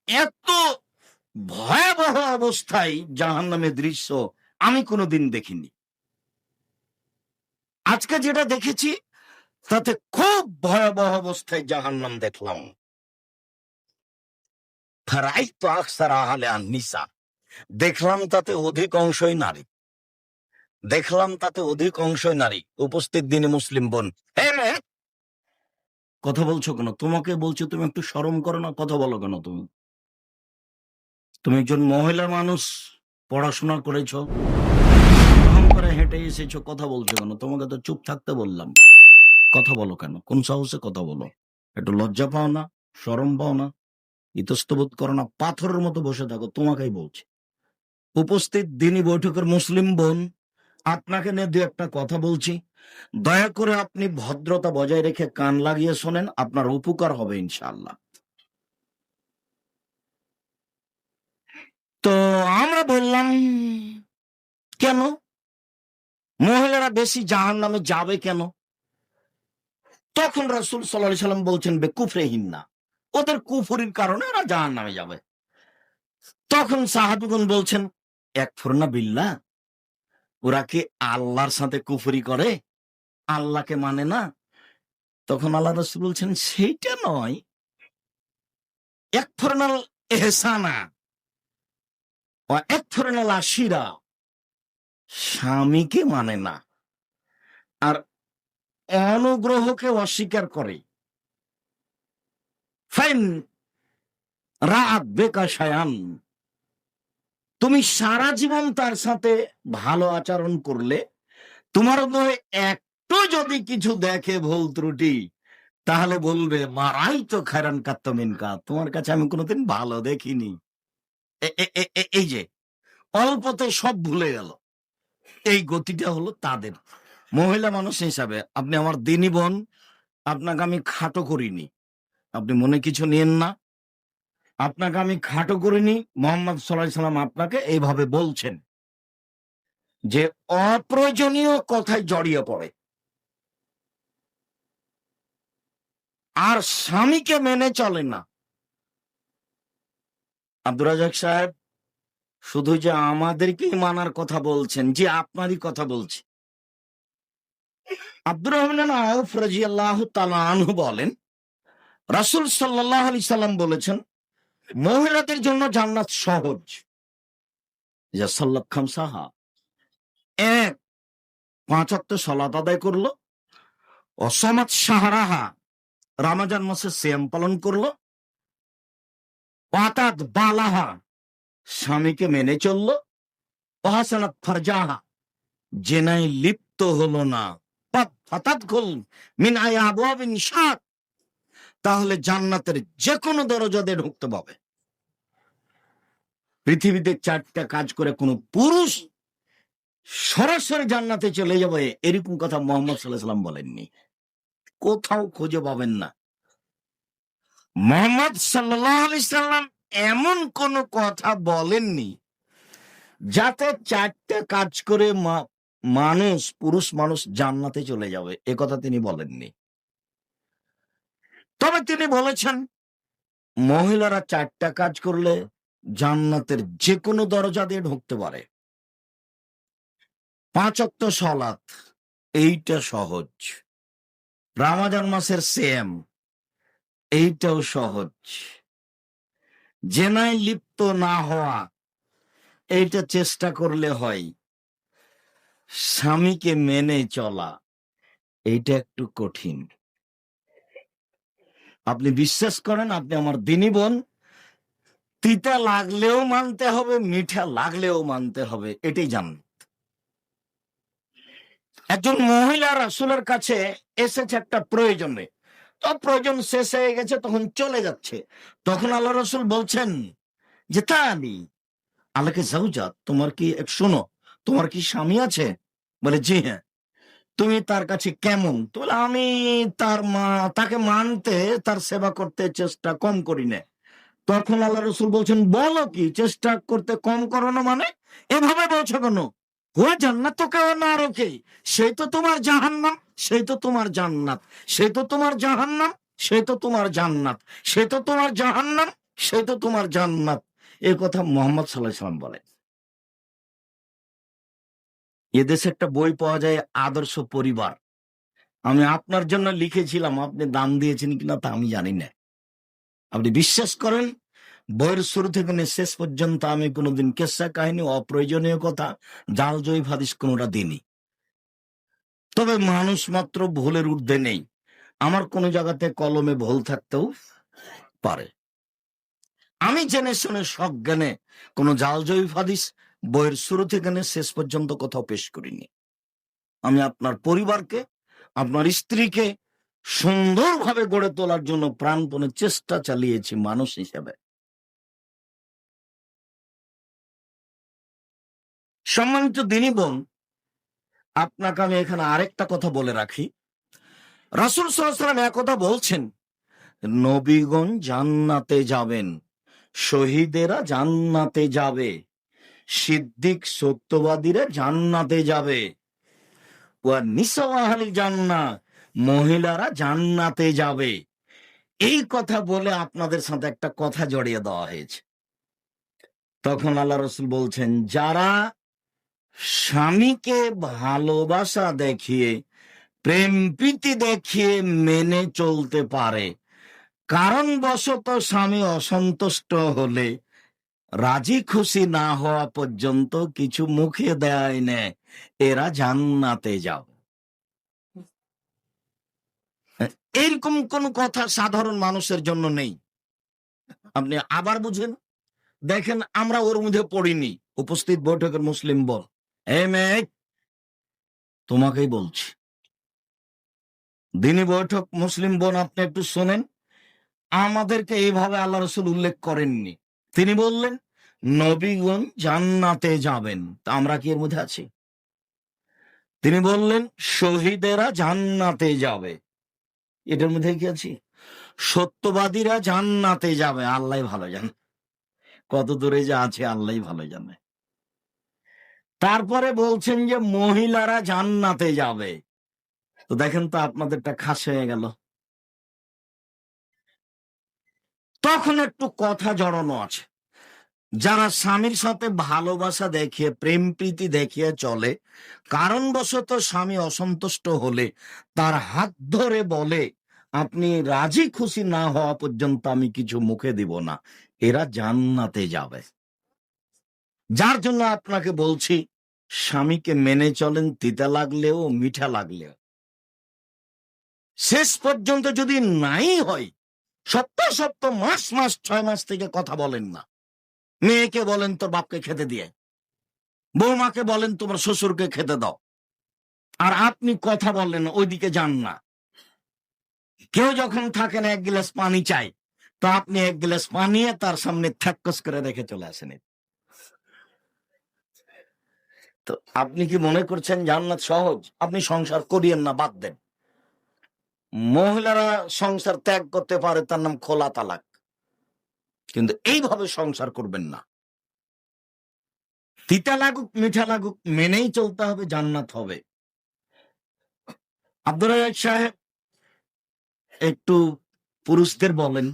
এত ভয়াবহ অবস্থায় জাহান্নামের দৃশ্য আমি কোনোদিন দেখিনি। আজকে যেটা দেখেছি তাতে খুব ভয়াবহ অবস্থায় জাহান্নাম দেখলাম। ফারাইতু আকসারা আহলে আন-নিসা, দেখলাম তাতে অধিক অংশই নারী। দেখলাম তাতে অধিক অংশই নারী। উপস্থিত দিনী মুসলিম বোন, এই মেয়ে, কথা বলছো কেন? তোমাকে বলছো, তুমি একটু শরম করো না? কথা বলো কেন? তুমি একজন মহিলা মানুষ, পড়াশোনা করেছো, করে হেঁটে এসেছো, কথা বলছো কেন? তোমাকে তো চুপ থাকতে বললাম, কথা বলো কেন? কোন সাহসে কথা বলো? একটু লজ্জা পাও না? শরম পাও না? ইতস্তবোধ করো না? পাথরের মতো বসে থাকো, তোমাকেই বলছি। উপস্থিত দিনী বৈঠকের মুসলিম বোন, আপনাকে নিয়ে দু একটা কথা বলছি, দয়া করে আপনি ভদ্রতা বজায় রেখে কান লাগিয়ে শোনেন, আপনার উপকার হবে ইনশাআল্লাহ। তো আমরা বললাম, কেন মহিলারা বেশি জাহান্নামে যাবে কেন? তখন রাসূল সাল্লাল্লাহু আলাইহি সাল্লাম বলছেন, বেকুফরিহিন্না, ওদের কুফরির কারণে ওরা জাহান্নামে যাবে। তখন সাহাবীগণ বলছেন, ইয়াকফুরনা বিল্লাহ, ওরা কি আল্লাহর সাথে কুফরি করে? আল্লাহকে মানে না? তখন আল্লাহ রাসূল বলছেন, সেইটা নয়, ইয়াকফুরনাল ইহসানা ওয়া ইয়াকফুরনাল আশিরা, স্বামীকে মানে না আর অনুগ্রহকে অস্বীকার করে। ফাইন রাআত বিকা শায়ান, তুমি সারা জীবন তার সাথে ভালো আচরণ করলে, তোমার মধ্যে একটু যদি কিছু দেখে ভুল ত্রুটি, তাহলে বলবে মারাই তো খায়রান কাত্তামিনকা, তোমার কাছে আমি কোনোদিন ভালো দেখিনি। এই যে অল্পতে সব ভুলে গেল, এই গতিটা হলো তাদের। মহিলা মানুষ হিসাবে আপনি আমার দিনী বোন, আপনাকে আমি খাটো করিনি, আপনি মনে কিছু নিয়েন না। আপনাকে আমি খাটো করিনি। মুহাম্মদ সাল্লাল্লাহু আলাইহি সাল্লাম আপনাকে এইভাবে বলছেন যে অপ্রয়োজনীয় কথায় জড়িয়ে পড়ে আর স্বামীকে মেনে চলে না। আব্দুর রাজ্জাক সাহেব শুধু যে আমাদেরকেই মানার কথা বলছেন, যে আপনারই কথা বলছি। আব্দুর রহমান আউফ রাদিয়াল্লাহু তাআলা আনহু বলেন, রাসূল সাল্লাল্লাহু আলাইহি সাল্লাম বলেছেন, মহিলাদের জন্য জান্নাত সহজ। ইযা সাল্লাত খামসাহা, এক, ৫ ওয়াক্ত সালাত আদায় করলো, অসামাত শাহরাহা, রমজান মাসে সিয়াম পালন করলো, ওয়াতাত বালাহা, স্বামীকে মেনে চললো, ওয়াহাসানাত ফারজাহা, জেনায় লিপ্ত হলো না, ফাতাদখুল মিন আইয়ি আবওয়াবিন শাত, তাহলে জান্নাতের যে কোনো দরজা দিয়ে ঢুকতে পাবে। পৃথিবীতে 4টা কাজ করে কোন পুরুষ সরাসরি জান্নাতে চলে যাবে, এরকম কথা মুহাম্মদ সাল্লাল্লাহু আলাইহি সাল্লাম বলেননি, কোথাও খুঁজে পাবেন না। মুহাম্মদ সাল্লাল্লাহু আলাইহি সাল্লাম এমন কোন কথা বলেননি যাতে 4টা কাজ করে পুরুষ মানুষ জান্নাতে চলে যাবে, এ কথা তিনি বলেননি। তবে তিনি বলেছেন, মহিলারা 4টা কাজ করলে জান্নাতের যে কোনো দরজা দিয়ে ঢুকতে পারে। 5 ওয়াক্ত সালাত, এইটা সহজ। রমজান মাসের সিয়াম, এইটাও সহজ। জেনায় লিপ্ত না হওয়া, এইটা চেষ্টা করলে হয়। স্বামীকে মেনে চলা, এইটা একটু কঠিন। আপনি বিশ্বাস করেন, আপনি আমার দিনী বোন, তিতা লাগলেও মানতে হবে, মিঠা লাগলেও মানতে হবে, এটাই জানেন। একজন মহিলা রাসূলের কাছে এসেছে একটা প্রয়োজনে, তো প্রয়োজন শেষ হয়ে গেছে, তখন চলে যাচ্ছে। তখন আল্লাহ রাসূল বলছেন যে, তানি আলাকে যাওজাত, তোমার কি শোনো, তোমার কি স্বামী আছে? বলে, জি হ্যাঁ। তুমি তার কাছে কেমন? তো বলে, আমি তাকে মানতে, তার সেবা করতে চেষ্টা কম করি না। তখন আল্লাহ রাসূল বলছেন, বলো কি চেষ্টা করতে কম করো না মানে? এভাবে বলছো কেন? হুয়া জান্নাতুকা ওয়া নারুকি, সেই তো তোমার জাহান্নাম, সেই তো তোমার জান্নাত, সেই তো তোমার জাহান্নাম, সেই তো তোমার জান্নাত, সেই তো তোমার জাহান্নাম, সে তো তোমার জান্নাত। এ কথা মোহাম্মদ সাল্লাল্লাহু আলাইহি ওয়াসাল্লাম বলে। এদেশে একটা বই পাওয়া যায়, আদর্শ পরিবার। আমি আপনার জন্য লিখেছিলাম, আপনি দাম দিয়েছেন কিনা তা আমি জানি না। আপনি বিশ্বাস করেন, বইয়ের শুরু থেকে নিয়ে শেষ পর্যন্ত আমি কোনোদিন কেসা কাহিনী, অপ্রয়োজনীয় কথা, জাল জয়ী হাদিস কোনোটা দিইনি। তবে মানুষ মাত্র ভুলের ঊর্ধ্বে নেই। আমার কোনো জায়গাতে কলমে ভুল থাকতেও পারে। আমি জেনে শুনে সজ্ঞানে কোনো জাল জয়ী হাদিস বইয়ের শুরু থেকে নিয়ে শেষ পর্যন্ত কোথাও পেশ করিনি। আমি আপনার পরিবারকে, আপনার স্ত্রীকে সুন্দরভাবে গড়ে তোলার জন্য প্রাণপণে চেষ্টা চালিয়েছি মানুষ হিসেবে। সম্মানিত দিনী বোন, আপনাকে আমি এখানে আরেকটা কথা বলে রাখি। রাসূল সাল্লাল্লাহু আলাইহি ওয়াসাল্লাম একথা বলছেন, নবীগণ জান্নাতে যাবেন, শহীদেরা জান্নাতে যাবে, সিদ্দিক সত্যবাদীরা জান্নাতে যাবে, ওয়া নিসাউ আহলিল জান্নাহ, মহিলারা জান্নাতে যাবে। এই কথা বলে আপনাদের সাথে একটা কথা জড়িয়ে দেওয়া হয়েছে। তখন আল্লাহ রাসূল বলছেন, যারা স্বামীকে ভালোবাসা দেখিয়ে, প্রেম প্রীতি দেখিয়ে মেনে চলতে পারে, কারণবশত স্বামী অসন্তুষ্ট হলে রাজি খুশি না হওয়া পর্যন্ত কিছু মুখে দেয় না, এরা জান্নাতে যাবে। এরকম কোন কথা সাধারণ মানুষের জন্য নেই। আপনি আবার বুঝেন, দেখেন আমরা ওর মধ্যে পড়িনি। উপস্থিত বৈঠকের মুসলিম বোন, এই মেয়ে, তোমাকেই বলছি, দিনী বৈঠক মুসলিম বোন, আপনি একটু শোনেন। আমাদেরকে এইভাবে আল্লাহ রাসূল উল্লেখ করেননি। তিনি বললেন নবীগণ জান্নাতে যাবেন, তা আমরা কি এর মধ্যে আছি? তিনি বললেন শহীদেরা জান্নাতে যাবে, এটার মধ্যে কি আছি? সত্যবাদীরা জান্নাতে যাবে, আল্লাহ ভালো জানে কত দূরে যে আছে, আল্লাহ ভালো জানে। তারপরে বলছেন যে মহিলারা জান্নাতে যাবে। তো দেখেন তো আপনাদেরটা খাস হয়ে গেল। তখন একটু কথা জড়ানো আছে। যারা স্বামীর সাথে ভালোবাসা দেখিয়ে, প্রেম প্রীতি দেখিয়ে চলে, কারণবশত স্বামী অসন্তুষ্ট হলে তার হাত ধরে বলে, আপনি রাজি খুশি না হওয়া পর্যন্ত আমি কিছু মুখে দিব না, এরা জান্নাতে যাবে। যার জন্য আপনাকে বলছি, স্বামীকে মেনে চলেন, তিতা লাগলেও মিঠা লাগলেও। শেষ পর্যন্ত যদি নাই হয়, সপ্তাহ সপ্তাহ, মাস মাস, 6 মাস থেকে কথা বলেন না। মেয়েকে বলেন তোর বাপকে খেতে দিয়ে, বৌমাকে বলেন তোমার শ্বশুরকে খেতে দাও, আর আপনি কথা বললেন, ওইদিকে যান না। কেউ যখন থাকেন এক গ্লাস পানি চাই, তো আপনি এক গ্লাস পানি তার সামনে থ্যাক্কস করে রেখে চলে আসেন। তো আপনি কি মনে করছেন জান্নাত সহজ? আপনি সংসার করিয়েন না, বাদ দেন। মহিলারা সংসার ত্যাগ করতে পারে, তার নাম খোলা তালাক। কিন্তু এইভাবে সংসার করবেন না। তিতা লাগুক মিঠা লাগুক, মেনেই চলতে হবে, জান্নাত হবে। আব্দুর রাজ্জাক সাহেব, একটু পুরুষদের বলেন।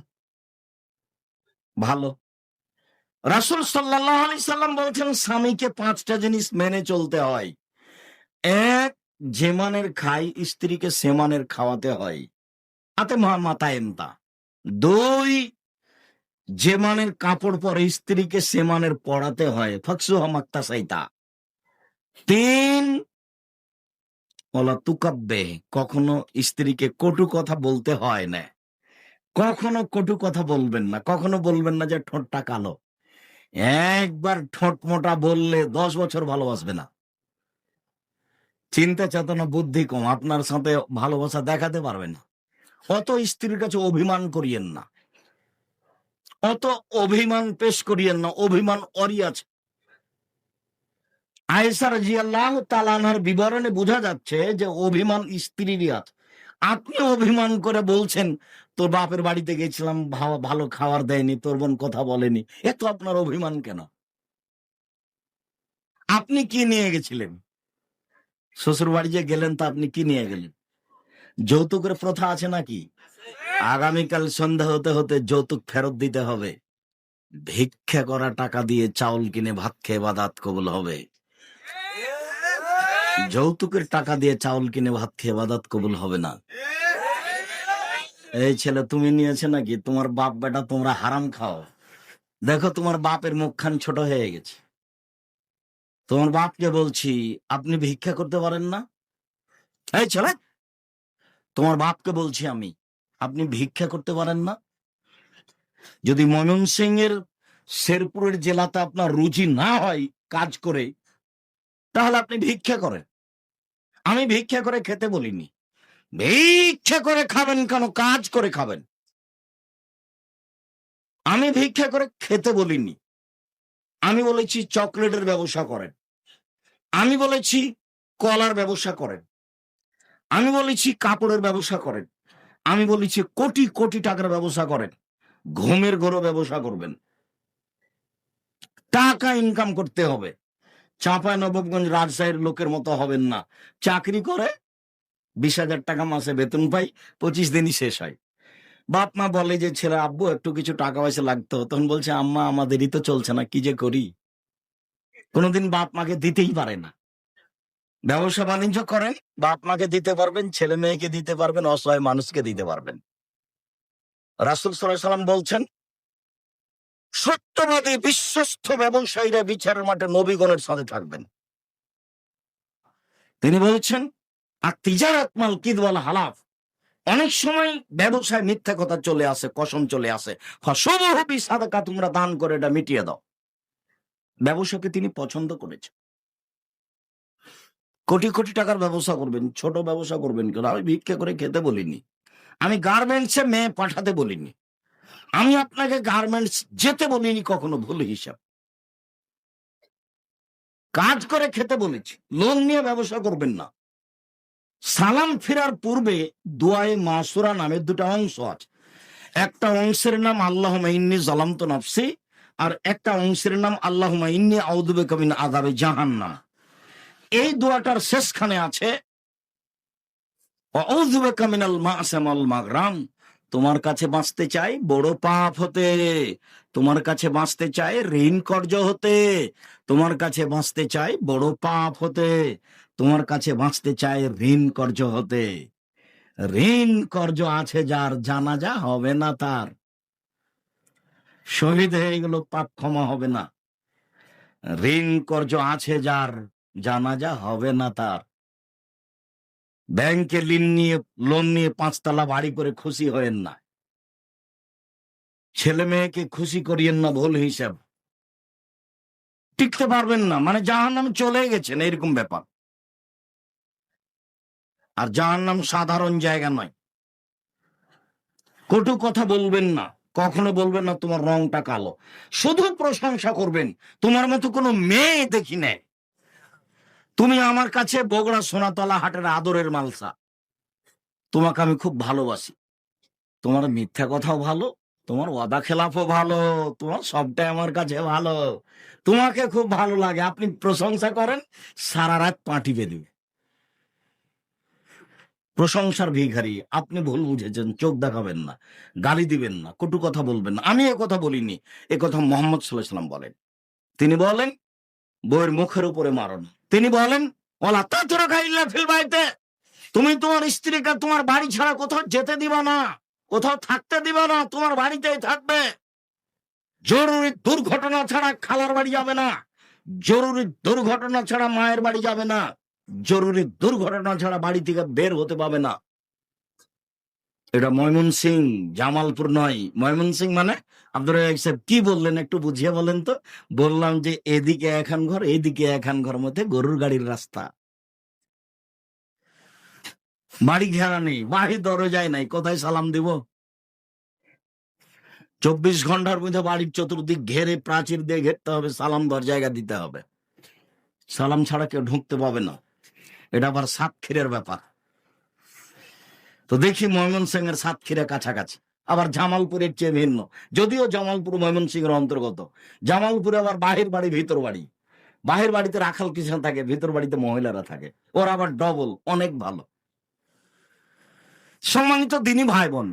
ভালো। রাসূল সাল্লাল্লাহু আলাইহি সাল্লাম বলছেন স্বামীকে 5টা জিনিস মেনে চলতে হয়। 1, যেমানের খাই স্ত্রীকে সেমানের খাওয়াতে হয়, আতে মাতায় এমতা। 2, যে মানের কাপড় পরে স্ত্রীকে সে মানের পড়াতে হয়, ফাকসুহা মাক্তাসাইতা। 3, ওলা তুকাব্বে, কখনো স্ত্রীকে কটু কথা বলতে হয় না। কখনো কটু কথা বলবেন না, কখনো বলবেন না যে ঠোঁটটা কালো। একবার ঠোঁট মোটা বললে 10 বছর ভালোবাসবে না। চিন্তা চেতনা বুদ্ধি কম, আপনার সাথে ভালোবাসা দেখাতে পারবে না। অত স্ত্রীর কাছে অভিমান করিয়েন না, অত অভিমান পেশ করিয়েন না। অভিমান অরি আছে। আয়েশা রাদিয়াল্লাহু তাআলা আনহার বিবরণে বোঝা যাচ্ছে যে অভিমান স্ত্রীরই আছে। আপনি অভিমান করে বলছেন তোর বাপের বাড়িতে গেছিলাম, ভালো খাবার দেয়নি, তোর বোন কথা বলেনি, এত আপনার অভিমান কেন? আপনি কি নিয়ে গেছিলেন? শ্বশুর বাড়ি যে গেলেন, তা আপনি কি নিয়ে গেলেন? যৌতুকের প্রথা আছে নাকি? আগামীকাল সন্ধ্যা হতে হতে যৌতুক ফেরত দিতে হবে। ভিক্ষা করা টাকা দিয়ে চাউল কিনে ভাত খেয়ে ইবাদত কবুল হবে? যৌতুকের টাকা দিয়ে চাউল কিনে ভাত খেয়ে ইবাদত কবুল হবে না। এই ছেলে, তুমি নিয়েছে নাকি? তোমার বাপ বেটা তোমরা হারাম খাও। দেখো তোমার বাপের মুখখান ছোট হয়ে গেছে। তোমার বাপকে বলছি, আপনি ভিক্ষা করতে পারেন না? এই ছেলে, তোমার বাপকে বলছি আমি, আপনি ভিক্ষা করতে পারেন না? যদি ময়মনসিংহের শেরপুরের জেলাতে আপনার রুচি না হয় কাজ করে, তাহলে আপনি ভিক্ষা করেন। আমি ভিক্ষা করে খেতে বলিনি। ভিক্ষা করে খাবেন কেন? কাজ করে খাবেন। আমি ভিক্ষা করে খেতে বলিনি। আমি বলেছি চকলেটের ব্যবসা করেন, আমি বলেছি কলার ব্যবসা করেন, আমি বলেছি কাপড়ের ব্যবসা করেন, আমি বলেছি কোটি কোটি টাকার ব্যবসা করেন, ঘুমের ঘোরও ব্যবসা করবেন। টাকা ইনকাম করতে হবে। চাঁপাইনবাবগঞ্জ রাজশাহীর লোকের মতো হবেন না। চাকরি করে 20,000 টাকা মাসে বেতন পাই, 25 দিনই শেষ হয়। বাপ মা বলে যে ছেলে, আব্বু একটু কিছু টাকা পয়সা লাগতো, তখন বলছে আম্মা আমাদেরই তো চলছে না, কি যে করি। কোনোদিন বাপ মাকে দিতেই পারে না। ব্যবসা বাণিজ্য করেন, বাপ মাকে দিতে পারবেন, ছেলে মেয়েকে দিতে পারবেন, অসহায় মানুষকে দিতে পারবেন। রাসূল সাল্লাল্লাহু আলাইহি ওয়াসাল্লাম বলছেন, সত্যবাদী বিশ্বস্ত ব্যবসায়ীরা বিচারের মাঠে নবীগণের সাথে থাকবেন। তিনি বলছেন, আর তিজারাত মাল কিদওয়াল হালাফ, অনেক সময় ব্যবসায় মিথ্যা কথা চলে আসে, কসম চলে আসে। ফাশুবহু সাদাকা, তোমরা দান করে এটা মিটিয়ে দাও। ব্যবসাকে তিনি পছন্দ করেছেন। কোটি কোটি টাকার ব্যবসা করবেন, ছোট ব্যবসা করবেন কেন? আমি ভিক্ষা করে খেতে বলিনি। আমি গার্মেন্টসে মেয়ে পাঠাতে বলিনি। আমি আপনাকে গার্মেন্টস যেতে বলিনি কখনো, ভুল হিসাব। কাজ করে খেতে বলেছি। লোন নিয়ে ব্যবসা করবেন না। সালাম ফেরার পূর্বে দোয়ায়ে মাসুরা নামে দুটা অংশ আছে। একটা অংশের নাম আল্লাহুম্মা ইন্নী যালামতু নাফসি, আর একটা অংশের নাম আল্লাহুম্মা ইন্নী আউযু বিকা মিন আযাবি জাহান্নাম। এই দোয়াটার শেষখানে আছে আউযু বিকা মিনাল মা'সাম ওয়াল মাগরাম, তোমার কাছে বাঁচতে চাই বড় পাপ হতে, তোমার কাছে বাঁচতে চাই ঋণ কর্জ হতে, তোমার কাছে বাঁচতে চাই বড় পাপ হতে, তোমার কাছে বাঁচতে চাই ঋণ কর্জ হতে। ঋণ কর্জ আছে যার, জানাজা হবে না তার। শহীদ হয়ে গেল, পাপ ক্ষমা হবে না। ঋণ কর্জ আছে যার, জানাজা হবে না তার। ব্যাংকে লোন নিয়ে 5 তলা বাড়ি করে খুশি হয়েন না। ছেলে মেয়েকে খুশি করিয়েন না, ভুল হিসাব। টিকতে পারবেন না, মানে জাহান্নামে চলে গেছেন, এরকম ব্যাপার। আর জাহান্নাম সাধারণ জায়গা নয়। কটু কথা বলবেন না, কখনো বলবেন না তোমার রংটা কালো। শুধু প্রশংসা করবেন, তোমার মতো কোনো মেয়ে দেখি নাই। তুমি আমার কাছে বগুড়া সোনাতলা হাটের আদরের মালসা। তোমাকে আমি খুব ভালোবাসি। তোমার মিথ্যা কথাও ভালো, তোমার ওয়াদা খেলাফও ভালো, তোমার সবটাই আমার কাছে ভালো। তোমাকে খুব ভালো লাগে, আপনি প্রশংসা করেন, সারা রাত পাটি বেঁধে। প্রশংসার ভিখারি আপনি, ভুল বুঝেছেন। চোখ দেখাবেন না, গালি দিবেন না, কটু কথা বলবেন না। আমি এ কথা বলিনি, এ কথা মুহাম্মদ সাল্লাল্লাহু আলাইহি ওয়াসাল্লাম বলেন। তিনি বলেন, বইয়ের মুখের উপরে মারো না। তিনি বলেন, ওয়ালা তাতরুকা ইল্লা ফিল বাইতে, তুমি তোমার স্ত্রীকে তোমার বাড়ি ছাড়া কোথাও যেতে দিবা না, কোথাও থাকতে দিবা না, তোমার বাড়িতেই থাকবে। জরুরি দুর্ঘটনা ছাড়া খালার বাড়ি যাবে না, জরুরি দুর্ঘটনা ছাড়া মায়ের বাড়ি যাবে না, জরুরি দুর্ঘটনা ছাড়া বাড়ি থেকে বের হতে পাবে না। এটা ময়মনসিং, জামালপুর নয়। ময়মনসিং মানে আব্দুর রাজ্জাক সাহেব কি বললেন একটু বুঝিয়ে বলেন তো? বললাম যে এদিকে এখান ঘর, এইদিকে এখান ঘর, মধ্যে গরুর গাড়ির রাস্তা। বাড়ি ঘেরা নেই, বাড়ি দরজায় নাই, কোথায় সালাম দিব? 24 ঘন্টার মধ্যে বাড়ির চতুর্দিক ঘেরে, প্রাচীর দিয়ে ঘেরতে হবে, সালাম দেওয়ার জায়গা দিতে হবে। সালাম ছাড়া কেউ ঢুকতে পাবে না। এটা আবার সাতক্ষীরের ব্যাপার। তো দেখি ময়মনসিং এর সাতক্ষীরা কাছাকাছি, আবার জামালপুরের চেয়ে ভিন্ন। যদিও জামালপুর ময়মনসিং এর অন্তর্গত। জামালপুরে আবার বাহির বাড়ি ভিতর বাড়ি। বাহির বাড়িতে রাখাল কিষান থাকে, ভিতর বাড়িতে মহিলারা থাকে। ওরা আবার ডবল, অনেক ভালো। সম্মানিত দিনী ভাই বোন,